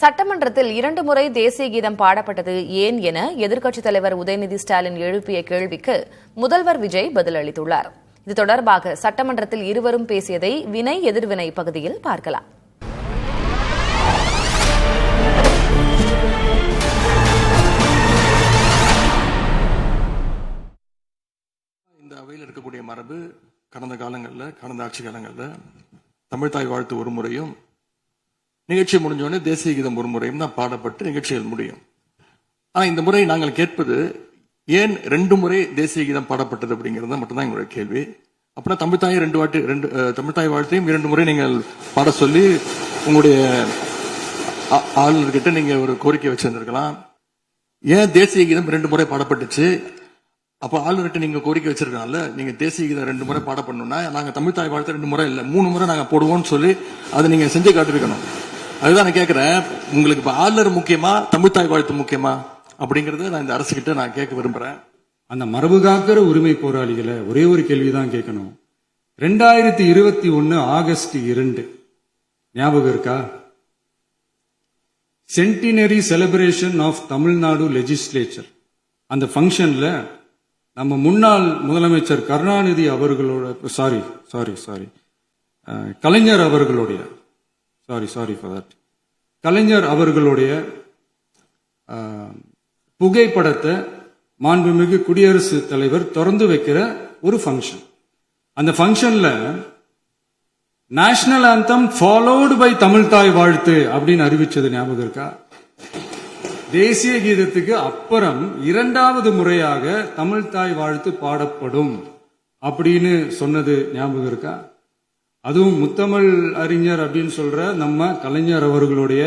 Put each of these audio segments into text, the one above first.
சட்டமன்றத்தில் 2 முறை தேசிய கீதம் பாடப்பட்டது ஏன் என எதிர்க்கட்சித் தலைவர் உதயநிதி ஸ்டாலின் எழுப்பிய கேள்விக்கு முதல்வர் விஜய் பதிலளித்துள்ளார். இது தொடர்பாக சட்டமன்றத்தில் இருவரும் பேசியதை வினை எதிர்வினை பகுதியில் பார்க்கலாம். இந்த அவையில் இருக்கக்கூடிய மரபு கடந்த ஆட்சி காலங்களில் தமிழ்தாய் வாழ்த்து ஒரு முறையும் நிகழ்ச்சி முடிஞ்சோடனே தேசிய கீதம் ஒரு முறையும் தான் பாடப்பட்டு நிகழ்ச்சிகள் முடியும். ஆனா இந்த முறை நாங்கள் கேட்பது ஏன் 2 முறை தேசிய கீதம் பாடப்பட்டது அப்படிங்கிறது மட்டும்தான் எங்களுடைய கேள்வி. அப்படின்னா தமிழ்தாய் வாழ்த்தையும் 2 முறை நீங்கள் பாட சொல்லி உங்களுடைய ஆளுநர்கிட்ட நீங்க ஒரு கோரிக்கை வச்சிருந்திருக்கலாம். ஏன் தேசிய கீதம் 2 முறை பாடப்பட்டுச்சு? அப்ப ஆளுநர்கிட்ட நீங்க கோரிக்கை வச்சிருக்கனால நீங்க தேசிய கீதம் 2 முறை பாட பண்ணணும்னா நாங்க தமிழ்தாய் வாழ்த்து 2 முறை இல்ல 3 முறை நாங்க போடுவோம்னு சொல்லி அதை நீங்க செஞ்சு காட்டிருக்கணும். அதுதான் நான் கேட்கிறேன், உங்களுக்கு இப்ப ஆளுநர் முக்கியமா தமிழ்தாய் வாழ்த்து முக்கியமா அப்படிங்கறத நான் இந்த அரசு கிட்ட நான் கேட்க விரும்புறேன். அந்த மரபு காக்கிற உரிமை போராளிகளை ஒரே ஒரு கேள்விதான் கேட்கணும். 2021 ஆகஸ்ட் 2 ஞாபகம் இருக்கா? Centenary celebration of Tamil Nadu legislature. அந்த ஃபங்க்ஷன்ல நம்ம முன்னாள் முதலமைச்சர் கருணாநிதி அவர்களோட கலைஞர் அவர்களுடைய கலைஞர் அவர்களுடைய புகைப்படத்தை மாண்புமிகு குடியரசுத் தலைவர் திறந்து வைக்கிற ஒரு ஃபங்க்ஷன். அந்த ஃபங்க்ஷன்ல நேஷனல் ஆந்தம் ஃபாலோடு பை தமிழ்தாய் வாழ்த்து அப்படின்னு அறிவிச்சது ஞாபகம் இருக்கா? தேசிய கீதத்துக்கு அப்புறம் 2வது முறையாக தமிழ்தாய் வாழ்த்து பாடப்படும் அப்படின்னு சொன்னது ஞாபகம் இருக்கா? அதுவும் முத்தமிழ் அறிஞர் அப்படின்னு சொல்ற நம்ம கலைஞர் அவர்களுடைய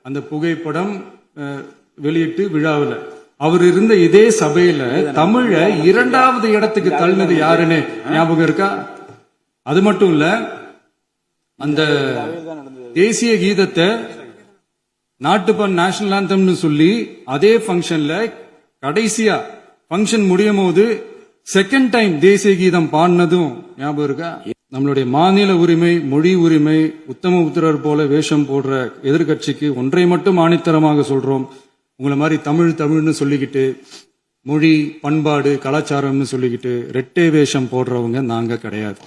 அந்த புகைப்படம் வெளியிட்டு விழாவில் அவர் இருந்த இதே சபையில தமிழ 2வது இடத்துக்கு தள்ளினது யாருன்னு ஞாபகம் இருக்கா? அது மட்டும் இல்ல, அந்த தேசிய கீதத்தை நாட்டுப்பண் நேஷனல் ஆந்தம்னு சொல்லி அதே ஃபங்க்ஷன்ல கடைசியா ஃபங்க்ஷன் முடியும் போது செகண்ட் டைம் தேசிய கீதம் பாடினதும் ஞாபகம் இருக்கா? நம்மளுடைய மாநில உரிமை, மொழி உரிமை, உத்தம புத்திரர் போல வேஷம் போடுற எதிர்கட்சிக்கு ஒன்றை மட்டும் ஆணித்தரமாக சொல்றோம், உங்களை மாதிரி தமிழ்னு சொல்லிக்கிட்டு மொழி, பண்பாடு, கலாச்சாரம்னு சொல்லிக்கிட்டு ரெட்டை வேஷம் போடுறவங்க நாங்க கிடையாது.